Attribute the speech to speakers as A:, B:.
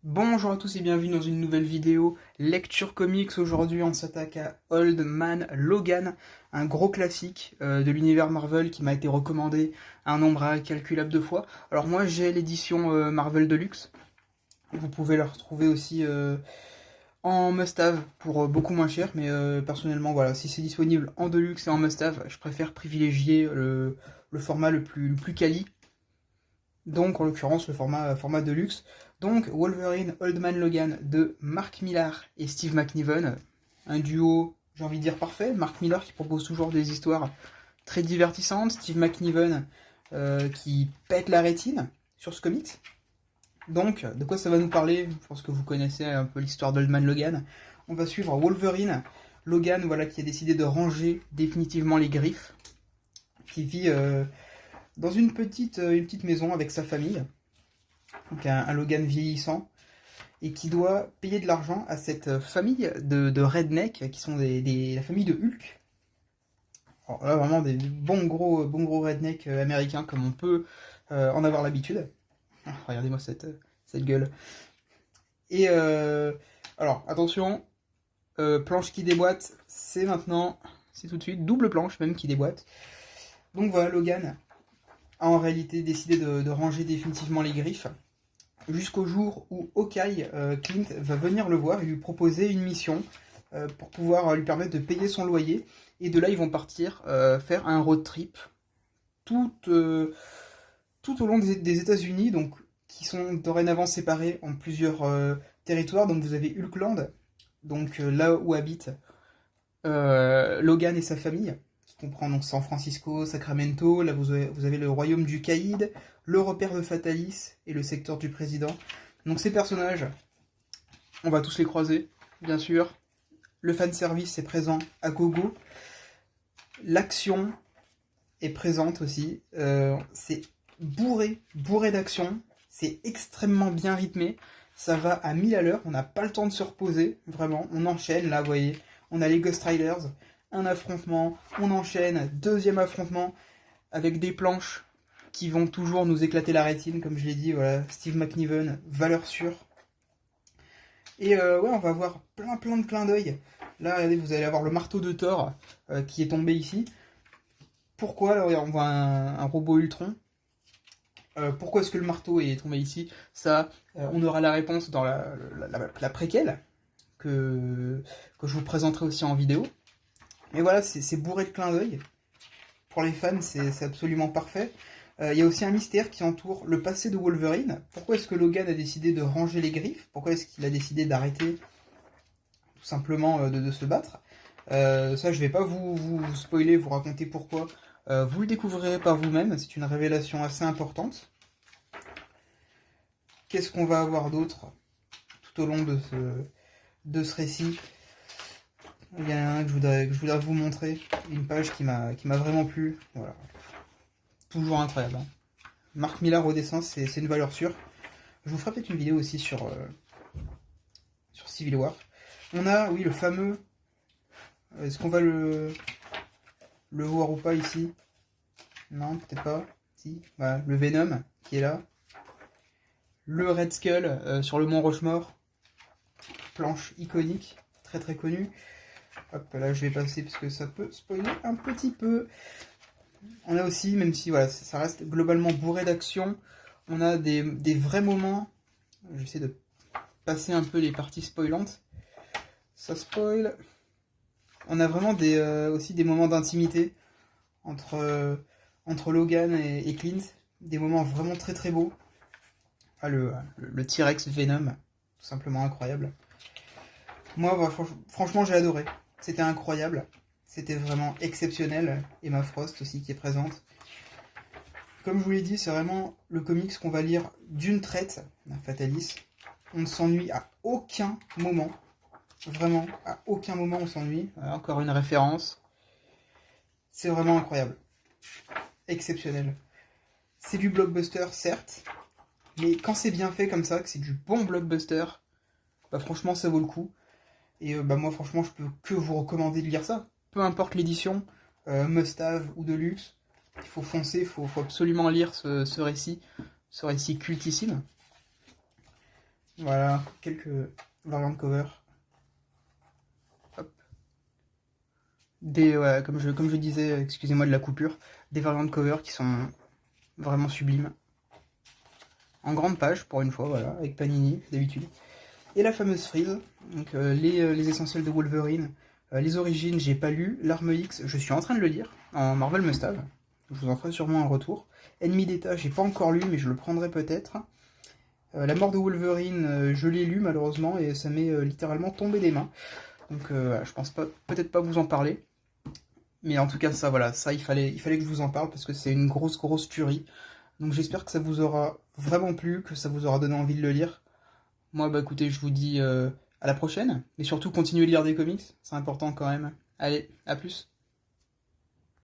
A: Bonjour à tous et bienvenue dans une nouvelle vidéo lecture comics. Aujourd'hui on s'attaque à Old Man Logan, un gros classique de l'univers Marvel qui m'a été recommandé un nombre incalculable de fois. Alors moi j'ai l'édition Marvel Deluxe, vous pouvez la retrouver aussi en must-have pour beaucoup moins cher, mais personnellement voilà, si c'est disponible en Deluxe et en must-have, je préfère privilégier le format le plus quali. Donc en l'occurrence le format Deluxe. Donc Wolverine Old Man Logan de Mark Millar et Steve McNiven. Un duo, j'ai envie de dire parfait. Mark Millar qui propose toujours des histoires très divertissantes. Steve McNiven qui pète la rétine sur ce comics. Donc de quoi ça va nous parler? Je pense que vous connaissez un peu l'histoire d'Old Man Logan. On va suivre Wolverine. Logan voilà, qui a décidé de ranger définitivement les griffes. Qui vit dans une petite maison avec sa famille, donc un Logan vieillissant, et qui doit payer de l'argent à cette famille de rednecks, qui sont la famille de Hulk. Alors là, vraiment des bons gros rednecks américains, comme on peut en avoir l'habitude. Ah, regardez-moi cette gueule. Et alors, attention, planche qui déboîte, c'est maintenant, c'est tout de suite, double planche même qui déboîte. Donc voilà, Logan a en réalité décidé de ranger définitivement les griffes, jusqu'au jour où Hawkeye, Clint, va venir le voir et lui proposer une mission pour pouvoir lui permettre de payer son loyer. Et de là, ils vont partir faire un road trip tout, tout au long des États-Unis, donc qui sont dorénavant séparés en plusieurs territoires. Donc vous avez Hulkland, donc là où habitent Logan et sa famille, qui comprend donc San Francisco, Sacramento. Là vous avez le royaume du Caïd, le repère de Fatalis et le secteur du président. Donc ces personnages, on va tous les croiser, bien sûr. Le fanservice est présent à gogo. L'action est présente aussi. C'est bourré d'action. C'est extrêmement bien rythmé. Ça va à 1000 à l'heure. On n'a pas le temps de se reposer, vraiment. On enchaîne, là, vous voyez. On a les Ghost Riders, un affrontement. On enchaîne, deuxième affrontement, avec des planches qui vont toujours nous éclater la rétine, comme je l'ai dit. Voilà, Steve McNiven, valeur sûre. Et ouais, on va avoir plein de clins d'œil. Là, regardez, vous allez avoir le marteau de Thor qui est tombé ici. Pourquoi? Là, on voit un robot Ultron. Pourquoi est-ce que le marteau est tombé ici? Ça, on aura la réponse dans la préquelle que je vous présenterai aussi en vidéo. Mais voilà, c'est bourré de clins d'œil. Pour les fans, c'est absolument parfait. Il y a aussi un mystère qui entoure le passé de Wolverine. Pourquoi est-ce que Logan a décidé de ranger les griffes? Pourquoi est-ce qu'il a décidé d'arrêter tout simplement de se battre? Ça, je vais pas vous spoiler, vous raconter pourquoi. Vous le découvrirez par vous-même, c'est une révélation assez importante. Qu'est-ce qu'on va avoir d'autre tout au long de ce récit? Il y en a un que je voudrais vous montrer, une page qui m'a vraiment plu. Voilà. Toujours incroyable. Hein. Mark Millar au dessin, c'est une valeur sûre. Je vous ferai peut-être une vidéo aussi sur Civil War. On a, oui, le fameux... Est-ce qu'on va le voir ou pas ici? Non, peut-être pas. Si. Voilà, le Venom qui est là. Le Red Skull sur le mont Rushmore. Planche iconique, très connue. Hop, là je vais passer parce que ça peut spoiler un petit peu. On a aussi, même si voilà, ça reste globalement bourré d'action, on a des vrais moments. J'essaie de passer un peu les parties spoilantes. Ça spoil. On a vraiment aussi des moments d'intimité entre Logan et Clint. Des moments vraiment très beaux. Ah, le T-Rex Venom, tout simplement incroyable. Moi, bah, franchement, j'ai adoré. C'était incroyable. C'était vraiment exceptionnel. Emma Frost aussi qui est présente. Comme je vous l'ai dit, c'est vraiment le comics qu'on va lire d'une traite, Fatalis. On ne s'ennuie à aucun moment. Vraiment, à aucun moment on s'ennuie. Encore une référence. C'est vraiment incroyable. Exceptionnel. C'est du blockbuster, certes. Mais quand c'est bien fait comme ça, que c'est du bon blockbuster, bah franchement ça vaut le coup. Et bah moi franchement je peux que vous recommander de lire ça. Peu importe l'édition, must-have ou de luxe, il faut foncer, il faut absolument lire ce récit cultissime. Voilà, quelques variantes cover. Hop. Ouais, comme je disais, excusez-moi de la coupure, des variantes cover qui sont vraiment sublimes. En grande page, pour une fois, voilà, avec Panini, d'habitude. Et la fameuse frise, donc les essentiels de Wolverine. Les origines, j'ai pas lu. L'Arme X, je suis en train de le lire, en Marvel Must-Have. Je vous en ferai sûrement un retour. Ennemi d'État, j'ai pas encore lu, mais je le prendrai peut-être. La mort de Wolverine, je l'ai lu malheureusement, et ça m'est littéralement tombé des mains. Donc je pense peut-être pas vous en parler. Mais en tout cas, ça, voilà, ça, il fallait que je vous en parle, parce que c'est une grosse tuerie. Donc j'espère que ça vous aura vraiment plu, que ça vous aura donné envie de le lire. Moi, bah écoutez, je vous dis à la prochaine, et surtout continuez de lire des comics, c'est important quand même. Allez, à plus.